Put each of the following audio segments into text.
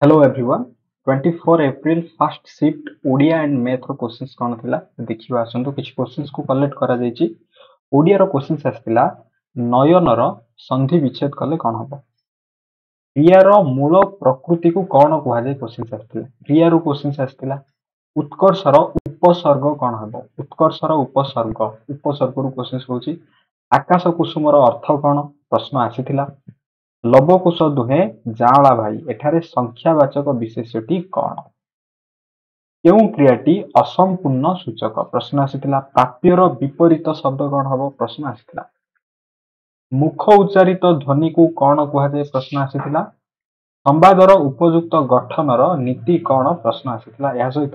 Hello everyone 24 April first shift Odia and math रो questions कोन थिला देखिबा आसंतु किछ क्वेश्चंस को कलेक्ट करा जायछि। ओडिया रो क्वेश्चंस आस्थिला नयन रो संधि विच्छेद कले कोन हबो। क्रिया रो मूल प्रकृति को कोन कुहा जाय क्वेश्चंस आस्थिला। क्रिया रो क्वेश्चंस आस्थिला उत्कर्ष रो उपसर्ग कोन हबो। उत्कर्ष रो उपसर्ग रो क्वेश्चंस होछि आकाश कुसुम रो अर्थ कोन प्रश्न आसीथिला। लवकुश दुहे जांला भाई एठारे संख्यावाचक विशेष्यटी कौन केउ क्रियाटी असंपूर्ण सूचक प्रश्न आसीथिला। प्राप्यर विपरीत शब्द कौन हबो प्रश्न आसीथिला। मुख उच्चारित ध्वनि को कौन कुहा जाय प्रश्न आसीथिला। संवादर उपयुक्त गठनर नीति कौन प्रश्न आसीथिला। या सहित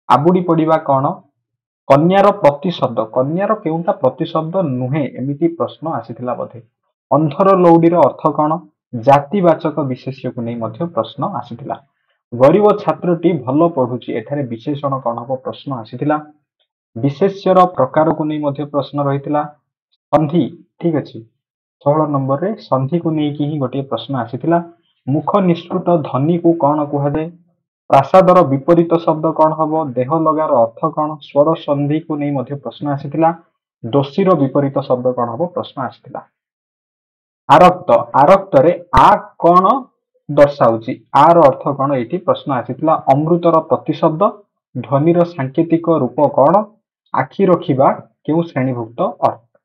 आबुडी पडिबा कौन कन्यार प्रतिशब्द कन्यार केउटा प्रतिशब्द नुहे एमिति प्रश्न आसीथिला बोधे। अंधर लौडीर अर्थ कौन जातिवाचक विशेष्य को नहीं प्रश्न आसीथिला। गरीब छात्रटी भल पढ़ुची एठारे विशेषण कौन हबो प्रश्न आसीथिला। विशेष्यर प्रकार को नहीं प्रश्न रहिथिला। संधि ठीक अछि 16 नंबर रे संधि को नहीं ही गोटे प्रश्न आसीथिला। मुख निष्कृत ध्वनि को कौन कुहा जाय। प्रासादर विपरीत शब्द कौन हबो। देह लगार अर्थ कौन स्वर संधि को नहीं प्रश्न आसीथिला। दोषीर विपरीत शब्द कौन हबो प्रश्न आसीथिला। आरक्त आरक्त रे आ कौन दर्शाउची आर अर्थ कौन ये प्रश्न आसीथिला। अमृतर प्रतिशब्द ध्वनिर सांकेतिक रूप कौन आखि रखिबा केउ श्रेणीभुक्त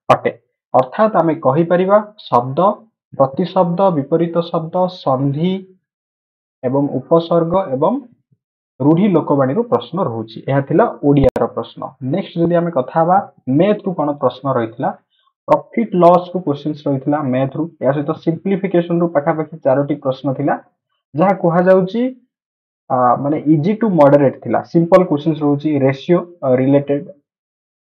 अटे। अर्थात आमे कहि परिबा शब्द प्रतिशब्द विपरीत शब्द संधि एवं उपसर्ग एवं रूढ़ी लोकवाणी प्रश्न रहुची। यह थिला ओडिया रो प्रश्न। नेक्स्ट जदि आमे कथा हबा मैथ रु कोन प्रश्न रहितला। प्रॉफिट लॉस को क्वेश्चंस रहितला मैथ रु। या सहित सिंप्लिफिकेशन रु पाखापाखि 4टी प्रश्न थिला जहा कुहा जाउची माने इजी टू मॉडरेट थिला। सिंपल क्वेश्चंस रहुची रेशियो रिलेटेड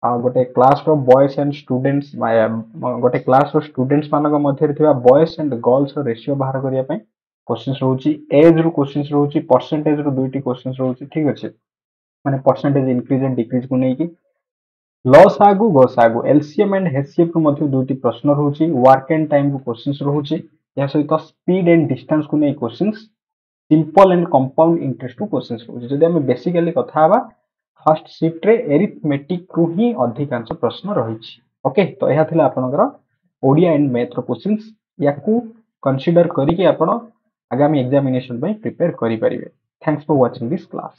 गोटे क्लास रो बॉयज एंड स्टूडेंट्स गोटे क्लास रो स्टूडेंट्स मानक मध्य थिबा बॉयज एंड गर्ल्स रो रेशियो बाहर करिया पय क्वेश्चंस रहुची। एज रो क्वेश्चंस रहुची परसेंटेज रो दुईटी क्वेश्चंस रहुची ठीक अछि माने परसेंटेज इंक्रीज एंड डिक्रीज को नेकी। लॉस आगु गस आगु एलसीएम एंड एचसीएफ को मध्य दुईटी प्रश्न रहुची। वर्क एंड टाइम को क्वेश्चंस रहुची। या सहित स्पीड एंड डिस्टेंस को नै questions simple and compound interest को क्वेश्चंस रहुची। जदि हम बेसिकली कथा हबा फर्स्ट शिफ्ट रे एरिथमेटिक रु ही अधिकांश प्रश्न रहिछि। ओके तो यह थिला आपनकर ओडिया एंड मैथ रो क्वेश्चंस याकू कंसीडर करी कि आपण आगामी एग्जामिनेशन पय प्रिपेयर करि परिबे। Thanks for watching this class.